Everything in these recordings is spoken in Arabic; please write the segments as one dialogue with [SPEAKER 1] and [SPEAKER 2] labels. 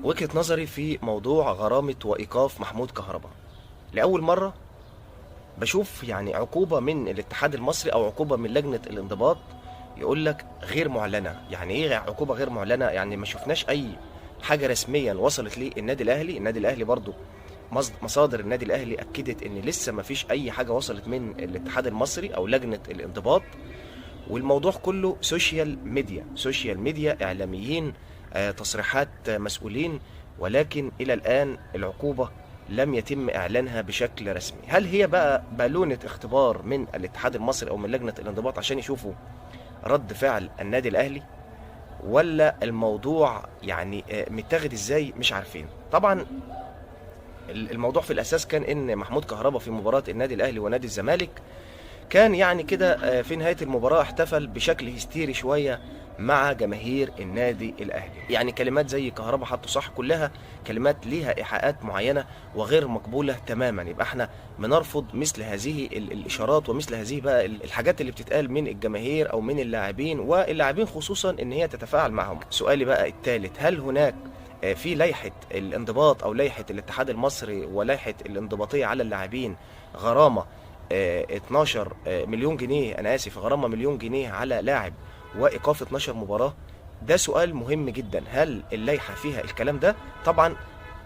[SPEAKER 1] وجهة نظري في موضوع غرامة وإيقاف محمود كهربا. لأول مرة بشوف يعني عقوبة من الاتحاد المصري أو عقوبة من لجنة الانضباط يقول لك غير معلنة. يعني إيه عقوبة غير معلنة؟ يعني ما شفناش أي حاجة رسميا وصلت للنادي الأهلي. النادي الأهلي برضو مصادر النادي الأهلي أكدت إن لسه ما فيش أي حاجة وصلت من الاتحاد المصري أو لجنة الانضباط. والموضوع كله سوشيال ميديا، سوشيال ميديا، إعلاميين، تصريحات مسؤولين، ولكن إلى الآن العقوبة لم يتم إعلانها بشكل رسمي. هل هي بقى بالونة اختبار من الاتحاد المصري أو من لجنة الانضباط عشان يشوفوا رد فعل النادي الأهلي، ولا الموضوع يعني متاخد إزاي؟ مش عارفين. طبعا الموضوع في الأساس كان إن محمود كهربا في مباراة النادي الأهلي ونادي الزمالك كان يعني كده في نهاية المباراة احتفل بشكل هستيري شوية مع جماهير النادي الأهلي. يعني كلمات زي كهربا حطه صح كلها كلمات ليها إيحاءات معينة وغير مقبولة تماما. يبقى احنا بنرفض مثل هذه الإشارات ومثل هذه بقى الحاجات اللي بتتقال من الجماهير أو من اللاعبين، واللاعبين خصوصا إن هي تتفاعل معهم. سؤالي بقى الثالث، هل هناك في لائحة الانضباط أو لائحة الاتحاد المصري ولائحة الانضباطية على اللاعبين غرامة 12 مليون جنيه، انا اسف، غرامه مليون جنيه على لاعب وايقاف 12 مباراه؟ ده سؤال مهم جدا. هل اللائحه فيها الكلام ده؟ طبعا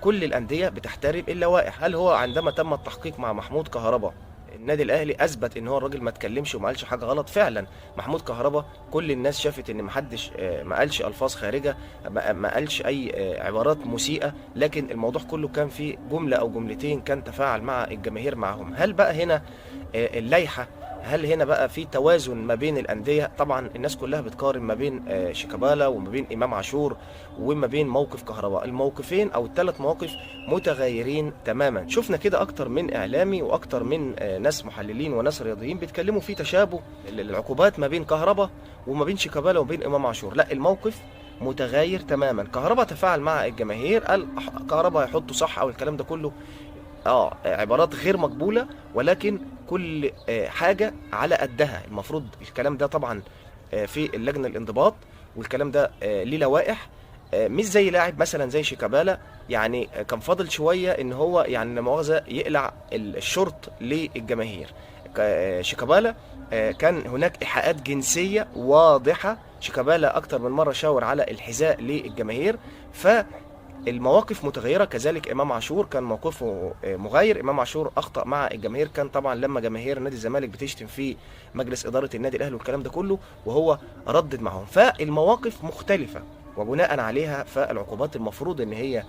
[SPEAKER 1] كل الانديه بتحترم اللوائح. هل هو عندما تم التحقيق مع محمود كهربا النادي الاهلي اثبت ان هو الراجل ما اتكلمش وما قالش حاجه غلط؟ فعلا محمود كهربا كل الناس شافت ان محدش ما قالش الفاظ خارجه، ما قالش اي عبارات مسيئه، لكن الموضوع كله كان فيه جمله او جملتين كان تفاعل مع الجماهير معهم. هل بقى هنا اللائحه، هل هنا بقى في توازن ما بين الانديه؟ طبعا الناس كلها بتقارن ما بين شيكابالا وما بين امام عاشور وما بين موقف كهرباء. الموقفين او الثلاث مواقف متغيرين تماما. شفنا كده اكتر من اعلامي واكتر من ناس محللين وناس رياضيين بيتكلموا في تشابه العقوبات ما بين كهرباء وما بين شيكابالا وما بين امام عاشور. لا، الموقف متغير تماما. كهرباء تفاعل مع الجماهير، قال كهرباء هيحطوا صح او الكلام ده كله، عبارات غير مقبولة، ولكن كل حاجة على قدها. المفروض الكلام ده طبعا في اللجنة الانضباط، والكلام ده ليه لوائح. مش زي لاعب مثلا زي شيكابالا، يعني كان فاضل شوية ان هو يعني لا مؤاخذة يقلع الشورت للجماهير. شيكابالا كان هناك إيحاءات جنسية واضحة. شيكابالا أكتر من مرة شاور على الحذاء للجماهير. المواقف متغيرة. كذلك إمام عاشور كان موقفه مغاير. إمام عاشور أخطأ مع الجماهير، كان طبعا لما جماهير نادي الزمالك بتشتم في مجلس إدارة النادي الأهلي والكلام ده كله وهو ردد معهم. فالمواقف مختلفة، وبناء عليها فالعقوبات المفروض ان هي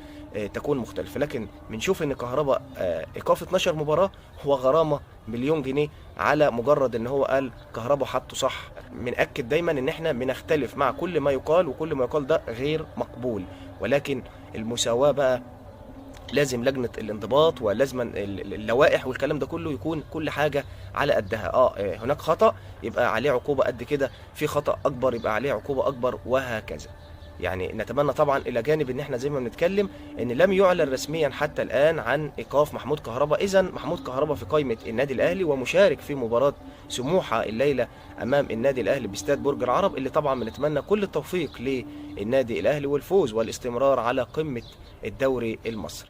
[SPEAKER 1] تكون مختلفة. لكن بنشوف ان كهرباء ايقاف 12 مباراة هو غرامة مليون جنيه على مجرد ان هو قال كهرباء حطه صح. بنأكد دايما ان احنا بنختلف مع كل ما يقال، وكل ما يقال ده غير مقبول، ولكن المساواة بقى لازم لجنة الانضباط ولازم اللوائح والكلام ده كله يكون كل حاجة على قدها. هناك خطأ يبقى عليه عقوبة قد كده، في خطأ أكبر يبقى عليه عقوبة أكبر، وهكذا. يعني نتمنى طبعا الى جانب ان احنا زي ما بنتكلم ان لم يعلن رسميا حتى الان عن ايقاف محمود كهربا. اذا محمود كهربا في قائمه النادي الاهلي ومشارك في مباراه سموحه الليله امام النادي الاهلي باستاد برج العرب، اللي طبعا بنتمنى كل التوفيق للنادي الاهلي والفوز والاستمرار على قمه الدوري المصري.